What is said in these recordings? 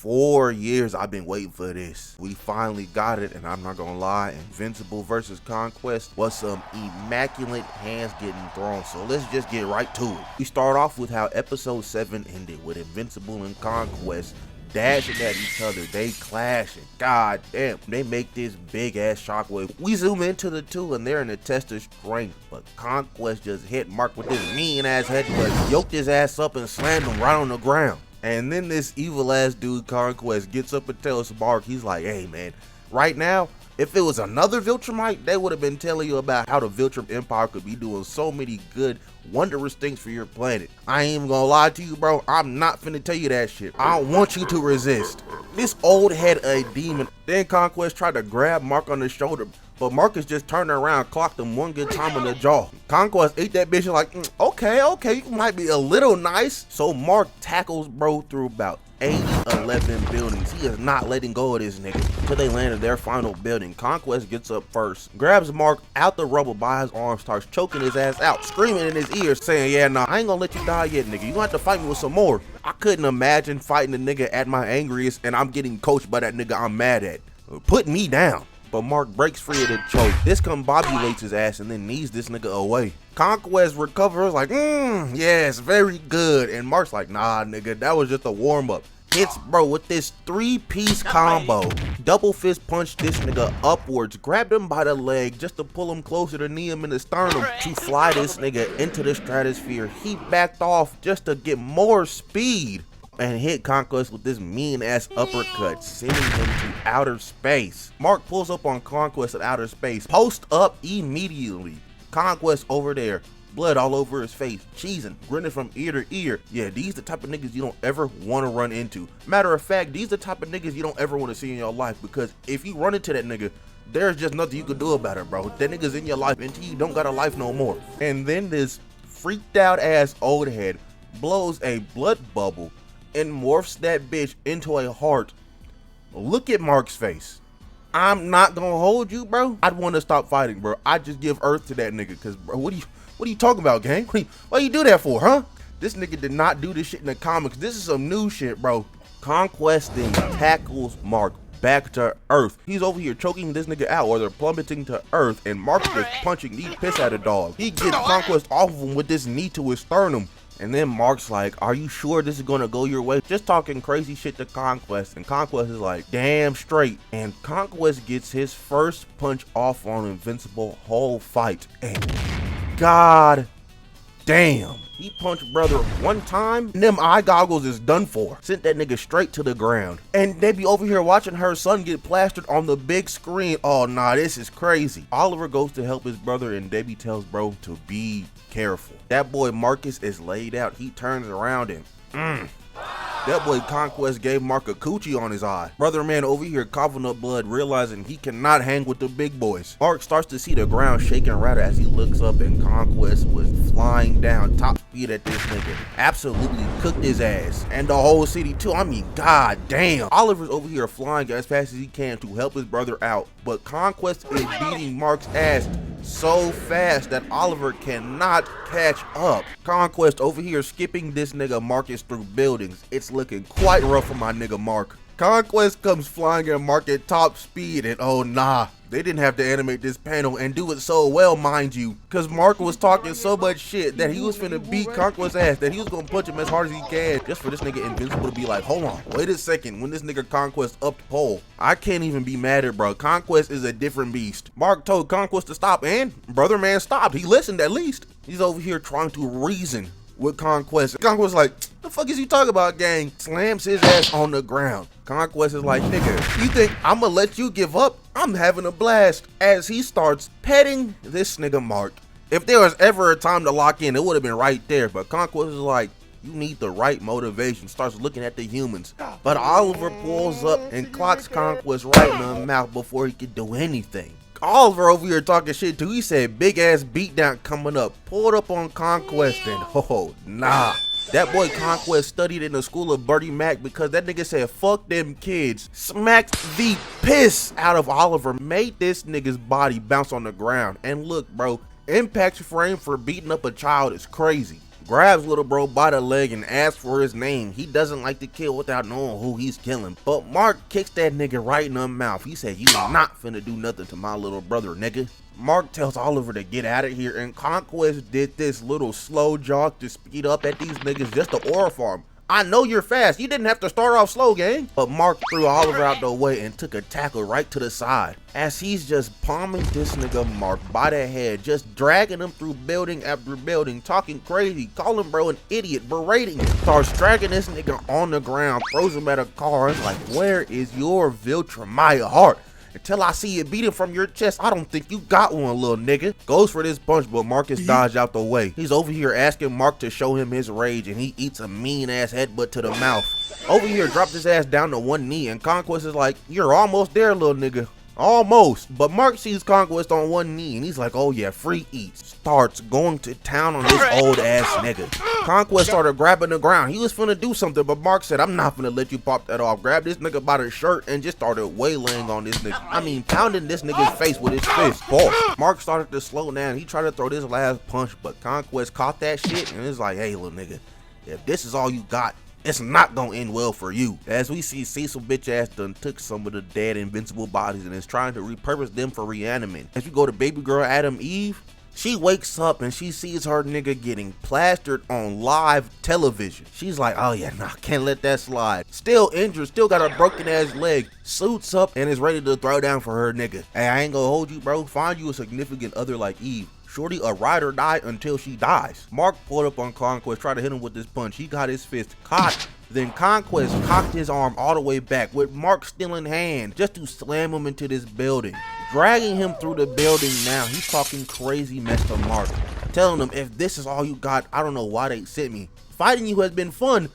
4 years I've been waiting for this. We finally got it, and I'm not gonna lie, Invincible versus Conquest was some immaculate hands getting thrown, so let's just get right to it. We start off with how episode 7 ended, with Invincible and Conquest dashing at each other. They clashing. God damn, they make this big ass shockwave. We zoom into the two and they're in a test of strength, but Conquest just hit Mark with this mean ass headbutt, yoked his ass up and slammed him right on the ground. And then this evil ass dude Conquest gets up and tells Mark, he's like, hey man, right now, if it was another Viltrumite, they would have been telling you about how the Viltrum Empire could be doing so many good, wondrous things for your planet. I ain't even gonna lie to you, bro. I'm not finna tell you that shit. I don't want you to resist. This old head a demon. Then Conquest tried to grab Mark on the shoulder, but Marcus just turned around, clocked him one good time on the jaw. Conquest ate that bitch and like, okay, you might be a little nice. So Mark tackles bro through about 11 buildings. He is not letting go of this nigga until they landed their final building. Conquest gets up first, grabs Mark out the rubble by his arm, starts choking his ass out, screaming in his ear, saying, yeah, nah, I ain't gonna let you die yet, nigga. You gonna have to fight me with some more. I couldn't imagine fighting a nigga at my angriest and I'm getting coached by that nigga I'm mad at. Put me down. But Mark breaks free of the choke. This combobulates his ass and then knees this nigga away. Conquest recovers like, yes, very good. And Mark's like, nah, nigga, that was just a warm-up. Hits bro with this 3-piece combo. Double fist punched this nigga upwards, grabbed him by the leg just to pull him closer to knee him in the sternum to fly this nigga into the stratosphere. He backed off just to get more speed and hit Conquest with this mean ass uppercut, sending him to outer space. Mark pulls up on Conquest at outer space, post up immediately. Conquest over there, blood all over his face, cheesing, grinning from ear to ear. Yeah, these the type of niggas you don't ever want to run into. Matter of fact, these the type of niggas you don't ever want to see in your life, because if you run into that nigga, there's just nothing you can do about it, bro. That nigga's in your life until you don't got a life no more. And then this freaked out ass old head blows a blood bubble and morphs that bitch into a heart. Look at Mark's face. I'm not gonna hold you, bro. I'd want to stop fighting, bro. I'd just give Earth to that nigga, cause bro, what are you talking about, gang? What you do that for, huh? This nigga did not do this shit in the comics. This is some new shit, bro. Conquest then tackles Mark back to Earth. He's over here choking this nigga out, or they're plummeting to Earth, and Mark is punching the piss out of dog. He gets Conquest off of him with this knee to his sternum. And then Mark's like, are you sure this is gonna go your way? Just talking crazy shit to Conquest, and Conquest is like, damn straight. And Conquest gets his first punch off on Invincible whole fight. And god damn, he punched brother one time, and them eye goggles is done for. Sent that nigga straight to the ground. And they be over here watching her son get plastered on the big screen. Oh nah, this is crazy. Oliver goes to help his brother, and Debbie tells bro to be careful. That boy Marcus is laid out. He turns around and that boy Conquest gave Mark a coochie on his eye. Brother man over here coughing up blood, realizing he cannot hang with the big boys. Mark starts to see the ground shaking rather as he looks up, and Conquest was flying down top speed at this nigga. Absolutely cooked his ass. And the whole city too. I mean, god damn. Oliver's over here flying as fast as he can to help his brother out, but Conquest is beating Mark's ass so fast that Oliver cannot catch up. Conquest over here skipping this nigga Marcus through buildings. It's looking quite rough for my nigga Mark. Conquest comes flying at Mark at top speed, and oh nah, they didn't have to animate this panel and do it so well, mind you, cause Mark was talking so much shit that he was finna beat Conquest's ass, that he was gonna punch him as hard as he can, just for this nigga Invincible to be like, hold on, wait a second, when this nigga Conquest upped pole. I can't even be mad at bro. Conquest is a different beast. Mark told Conquest to stop, and brother man stopped. He listened at least. He's over here trying to reason with Conquest. Conquest like, the fuck is you talking about, gang? Slams his ass on the ground. Conquest is like, nigga, you think I'ma let you give up? I'm having a blast. As he starts petting this nigga Mark. If there was ever a time to lock in, it would have been right there. But Conquest is like, you need the right motivation. Starts looking at the humans. But Oliver pulls up and clocks Conquest right in the mouth before he could do anything. Oliver over here talking shit too. He said big ass beatdown coming up. Pulled up on Conquest, and oh nah. That boy Conquest studied in the school of Bertie Mac because that nigga said fuck them kids. Smacked the piss out of Oliver. Made this nigga's body bounce on the ground. And look bro, impact frame for beating up a child is crazy. grabs little bro by the leg and asks for his name. He doesn't like to kill without knowing who he's killing. But Mark kicks that nigga right in the mouth. He said, "You not finna do nothing to my little brother, nigga." Mark tells Oliver to get out of here, and Conquest did this little slow jog to speed up at these niggas just to aura farm. I know you're fast. You didn't have to start off slow, gang. But Mark threw Oliver out the way and took a tackle right to the side. As he's just palming this nigga Mark by the head, just dragging him through building after building, talking crazy, calling bro an idiot, berating him. Starts dragging this nigga on the ground, throws him at a car. It's like, where is your Viltremaya heart? Until I see it beating from your chest, I don't think you got one, little nigga. Goes for this punch, but Marcus dodged out the way. He's over here asking Mark to show him his rage, and he eats a mean ass headbutt to the mouth. Over here, drops his ass down to one knee, and Conquest is like, "You're almost there, little nigga." Almost. But Mark sees Conquest on one knee, and he's like, "Oh yeah, free eats." Starts going to town on this old ass nigga. Conquest started grabbing the ground. He was finna do something, but Mark said, "I'm not finna let you pop that off." Grabbed this nigga by the shirt and just started waylaying on this nigga. I mean, pounding this nigga's face with his fist. Boss. Mark started to slow down. He tried to throw this last punch, but Conquest caught that shit and it's like, "Hey, little nigga, if this is all you got, it's not gonna end well for you." As we see, Cecil bitch ass done took some of the dead Invincible bodies and is trying to repurpose them for reanimate. As we go to baby girl Adam Eve, she wakes up and she sees her nigga getting plastered on live television. She's like, "Oh yeah, nah, can't let that slide." Still injured, still got a broken ass leg, suits up and is ready to throw down for her nigga. "Hey, I ain't gonna hold you, bro. Find you a significant other like Eve. Shorty a ride or die until she dies." Mark pulled up on Conquest, tried to hit him with this punch. He got his fist caught. Then Conquest cocked his arm all the way back with Mark still in hand just to slam him into this building. Dragging him through the building now, he's talking crazy mess to Mark. Telling him, "If this is all you got, I don't know why they sent me. Fighting you has been fun,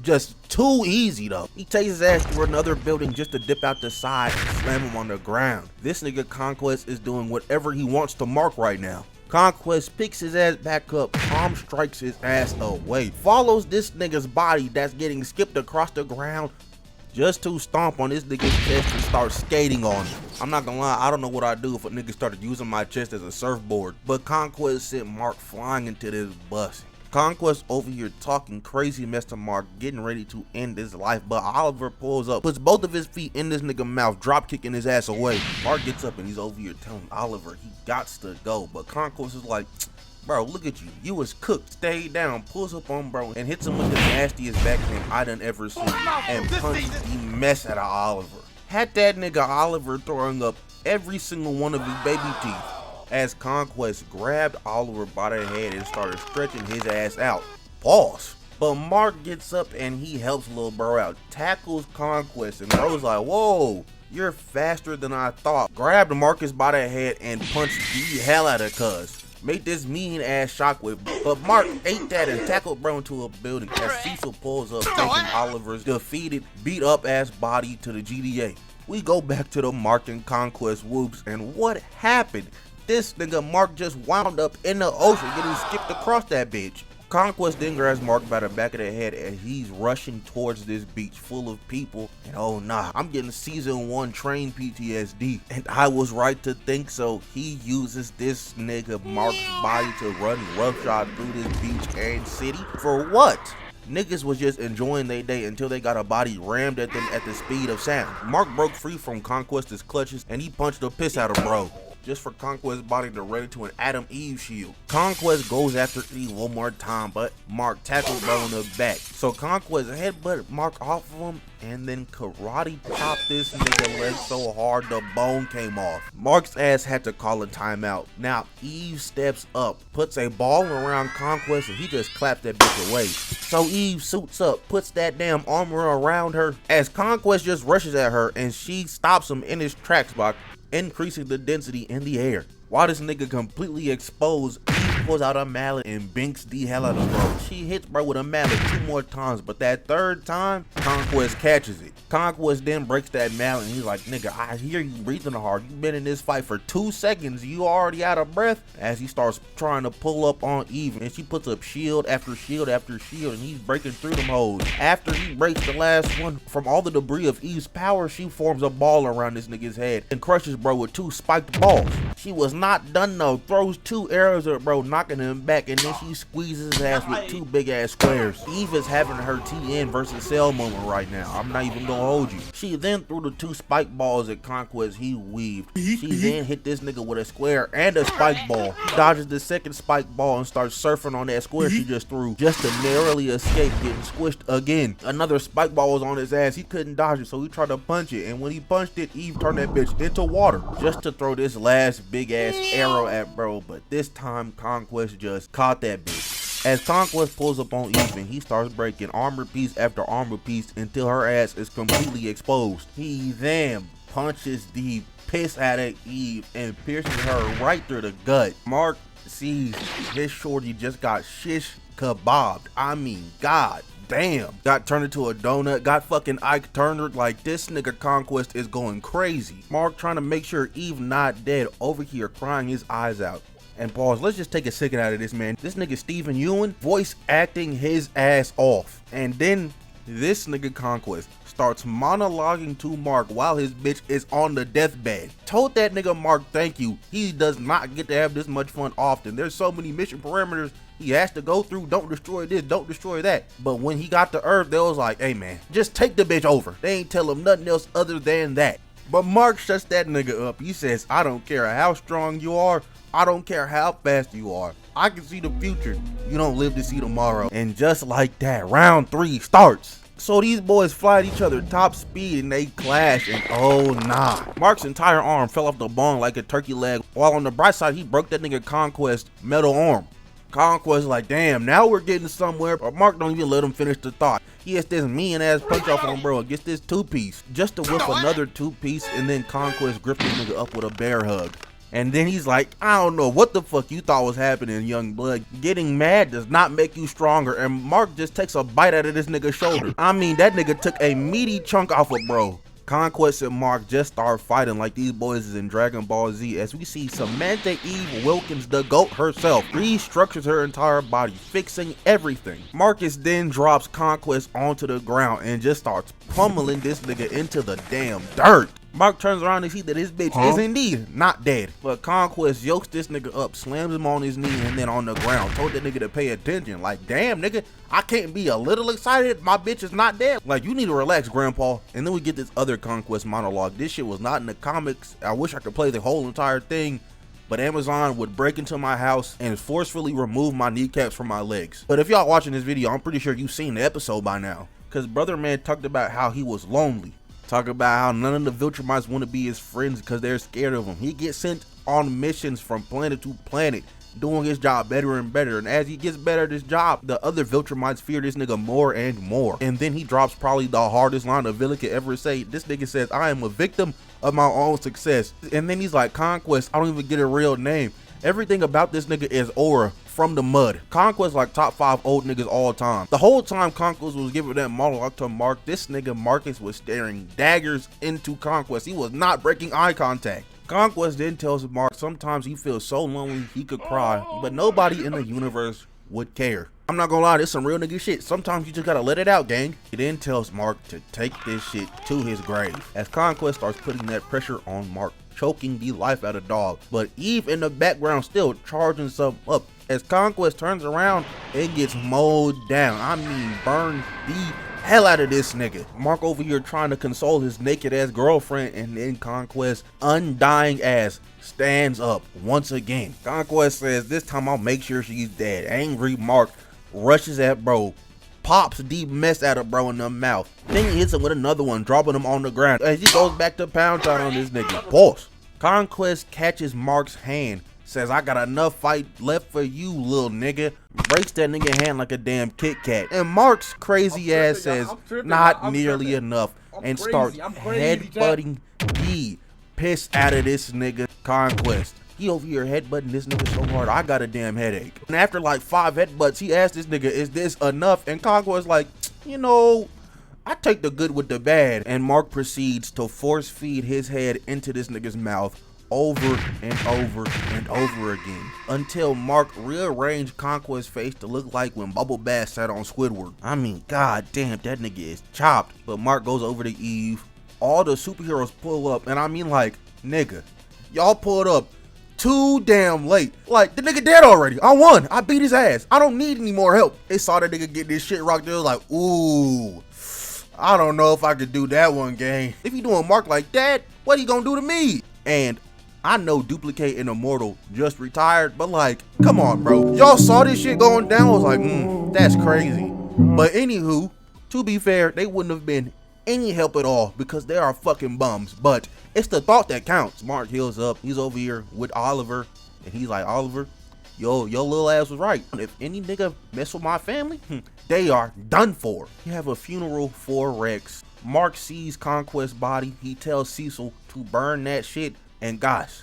just too easy though." He takes his ass through another building just to dip out the side and slam him on the ground. This nigga Conquest is doing whatever he wants to Mark right now. Conquest picks his ass back up, palm strikes his ass away, follows this nigga's body that's getting skipped across the ground just to stomp on this nigga's chest and start skating on him. I'm not gonna lie, I don't know what I'd do if a nigga started using my chest as a surfboard, but Conquest sent Mark flying into this bus. Conquest over here talking crazy mess to Mark, getting ready to end his life, but Oliver pulls up, puts both of his feet in this nigga mouth, drop kicking his ass away. Mark gets up and he's over here telling Oliver he gots to go, but Conquest is like, "Bro, look at you. You was cooked." Stay down, pulls up on bro and hits him with the nastiest backhand I done ever seen and punches the mess out of Oliver. Had that nigga Oliver throwing up every single one of his baby teeth. As Conquest grabbed Oliver by the head and started stretching his ass out. Pause. But Mark gets up and he helps little bro out, tackles Conquest, and bro's like, "Whoa, you're faster than I thought." Grabbed Marcus by the head and punched the hell out of cuz. Made this mean ass shockwave, but Mark ate that and tackled bro into a building as Cecil pulls up, taking Oliver's defeated, beat up ass body to the GDA. We go back to the Mark and Conquest whoops, and what happened? This nigga Mark just wound up in the ocean getting skipped across that bitch. Conquest then grabs Mark by the back of the head as he's rushing towards this beach full of people. And oh nah, I'm getting season 1 train PTSD. And I was right to think so. He uses this nigga Mark's body to run roughshod through this beach and city. For what? Niggas was just enjoying their day until they got a body rammed at them at the speed of sound. Mark broke free from Conquest's clutches and he punched the piss out of bro, just for Conquest's body to run into an Adam Eve shield. Conquest goes after Eve one more time, but Mark tackled bro in the back. So Conquest headbutted Mark off of him and then karate chopped this nigga leg so hard the bone came off. Mark's ass had to call a timeout. Now Eve steps up, puts a ball around Conquest and he just clapped that bitch away. So Eve suits up, puts that damn armor around her as Conquest just rushes at her and she stops him in his tracks by increasing the density in the air. While this nigga completely exposed, Eve pulls out a mallet and binks the hell out of bro. She hits bro with a mallet 2 more times, but that 3rd time, Conquest catches it. Conquest then breaks that mallet and he's like, "Nigga, I hear you breathing hard. You've been in this fight for 2 seconds. You already out of breath?" As he starts trying to pull up on Eve and she puts up shield after shield after shield and he's breaking through them hoes. After he breaks the last one, from all the debris of Eve's power, she forms a ball around this nigga's head and crushes bro with 2 spiked balls. She was not done though. Throws 2 arrows at bro, knocking him back, and then she squeezes his ass with 2 big ass squares. Eve is having her TN versus Cell moment right now. I'm not even gonna hold you. She then threw the 2 spike balls at Conquest. He weaved. She then hit this nigga with a square and a spike ball. He dodges the second spike ball and starts surfing on that square she just threw, just to narrowly escape getting squished again. Another spike ball was on his ass. He couldn't dodge it, so he tried to punch it, and when he punched it, Eve turned that bitch into water just to throw this last big ass arrow at bro. But this time Conquest just caught that bitch. As Conquest pulls up on Eve, and he starts breaking armor piece after armor piece until her ass is completely exposed. He then punches the piss out of Eve and pierces her right through the gut. Mark sees his shorty just got shish kebabbed. I mean, god damn. Got turned into a donut, got fucking Ike Turner. Like, this nigga Conquest is going crazy. Mark trying to make sure Eve not dead, over here crying his eyes out. And pause, let's just take a second out of this, man. This nigga Stephen Ewan voice acting his ass off. And then this nigga Conquest starts monologuing to Mark while his bitch is on the deathbed. Told that nigga Mark thank you. He does not get to have this much fun often. There's so many mission parameters he has to go through. Don't destroy this, don't destroy that. But when he got to Earth, they was like, hey man, just take the bitch over. They ain't tell him nothing else other than that. But Mark shuts that nigga up. He says, I don't care how strong you are. I don't care how fast you are. I can see the future. You don't live to see tomorrow. And just like that, round 3 starts. So these boys fly at each other top speed and they clash, and oh nah. Mark's entire arm fell off the bone like a turkey leg, while on the bright side he broke that nigga Conquest metal arm. Conquest like, damn, now we're getting somewhere, but Mark don't even let him finish the thought. He has this mean ass punch off on bro and gets this 2-piece just to whip another 2-piece, and then Conquest gripped the nigga up with a bear hug. And then he's like, I don't know what the fuck you thought was happening, young blood. Getting mad does not make you stronger. And Mark just takes a bite out of this nigga's shoulder. I mean, that nigga took a meaty chunk off of bro. Conquest and Mark just start fighting like these boys is in Dragon Ball Z, as we see Samantha Eve Wilkins, the GOAT herself, restructures her entire body, fixing everything. Marcus then drops Conquest onto the ground and just starts pummeling this nigga into the damn dirt. Mark turns around and sees that his bitch is indeed not dead. But Conquest yokes this nigga up, slams him on his knee and then on the ground. Told that nigga to pay attention. Like, damn nigga, I can't be a little excited. My bitch is not dead. Like, you need to relax, grandpa. And then we get this other Conquest monologue. This shit was not in the comics. I wish I could play the whole entire thing, but Amazon would break into my house and forcefully remove my kneecaps from my legs. But if y'all watching this video, I'm pretty sure you've seen the episode by now. Cause brother man talked about how he was lonely. Talk about how none of the Viltrumites want to be his friends because they're scared of him. He gets sent on missions from planet to planet, doing his job better and better. And as he gets better at his job, the other Viltrumites fear this nigga more and more. And then he drops probably the hardest line a villain could ever say. This nigga says, I am a victim of my own success. And then he's like, Conquest, I don't even get a real name. Everything about this nigga is aura from the mud. Conquest like top 5 old niggas all time. The whole time Conquest was giving that monologue to Mark, this nigga Marcus was staring daggers into Conquest. He was not breaking eye contact. Conquest then tells Mark sometimes he feels so lonely he could cry, but nobody in the universe would care. I'm not gonna lie, this some real nigga shit. Sometimes you just gotta let it out, gang. He then tells Mark to take this shit to his grave, as Conquest starts putting that pressure on Mark, choking the life out of dog. But Eve in the background still charging something up, as Conquest turns around and gets mowed down. I mean, burns the hell out of this nigga. Mark over here trying to console his naked ass girlfriend, and then Conquest undying ass stands up once again. Conquest says, this time I'll make sure she's dead. Angry Mark rushes at bro, pops the mess out of bro in the mouth. Then he hits him with another one, dropping him on the ground as he goes back to pound town on this nigga. Pause. Conquest catches Mark's hand, says, I got enough fight left for you, little nigga. Breaks that nigga hand like a damn Kit Kat. And Mark's crazy ass says, not nearly enough, and starts headbutting the piss out of this nigga Conquest. He over here headbutting this nigga so hard, I got a damn headache. And after like 5 headbutts, he asked this nigga, is this enough? And Conquest like, you know, I take the good with the bad. And Mark proceeds to force feed his head into this nigga's mouth over and over and over again, until Mark rearranged Conquest's face to look like when Bubble Bass sat on Squidward. I mean, god damn, that nigga is chopped. But Mark goes over to Eve. All the superheroes pull up, and I mean, like, nigga, y'all pulled up too damn late. Like, the nigga dead already. I won. I beat his ass. I don't need any more help. They saw that nigga get this shit rocked. They was like, ooh, I don't know if I could do that one, gang. If you doing Mark like that, what he gonna do to me? And I know Duplicate and Immortal just retired, but like, come on, bro. Y'all saw this shit going down. I was like, that's crazy. But anywho, to be fair, they wouldn't have been any help at all because they are fucking bums. But it's the thought that counts. Mark heals up. He's over here with Oliver, and he's like, Oliver, yo, your little ass was right. If any nigga mess with my family, they are done for. You have a funeral for Rex. Mark sees Conquest's body. He tells Cecil to burn that shit. And guys,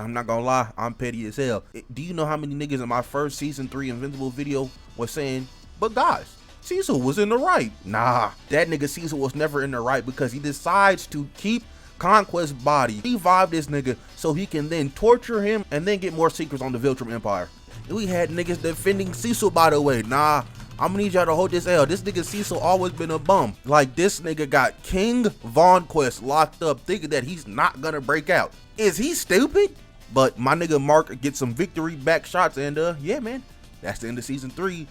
I'm not gonna lie, I'm petty as hell. Do you know how many niggas in my first season 3 Invincible video was saying, but guys, Cecil was in the right? Nah, that nigga Cecil was never in the right because he decides to keep Conquest's body, revive this nigga so he can then torture him and then get more secrets on the Viltrum Empire. We had niggas defending Cecil, by the way. Nah, I'm gonna need y'all to hold this L. This nigga Cecil always been a bum. Like, this nigga got King VONQUEST locked up thinking that he's not gonna break out. Is he stupid? But my nigga Mark gets some victory back shots, and yeah, man, that's the end of season 3.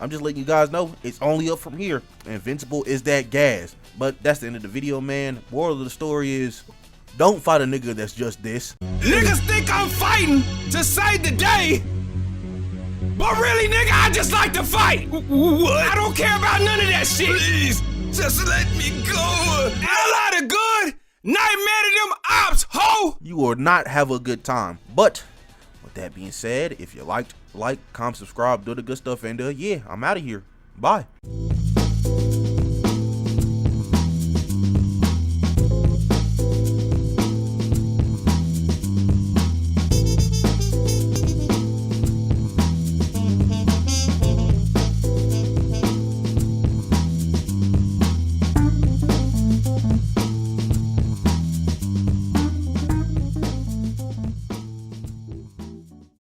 I'm just letting you guys know it's only up from here. Invincible is that gas. But that's the end of the video, man. Moral of the story is, don't fight a nigga that's just this. Niggas think I'm fighting to save the day, but really, nigga, I just like to fight. What? I don't care about none of that shit. Please, just let me go. A lot of good. Nightmare to them ops, ho! You will not have a good time. But with that being said, if you liked, like, comment, subscribe, do the good stuff, and yeah, I'm out of here. Bye.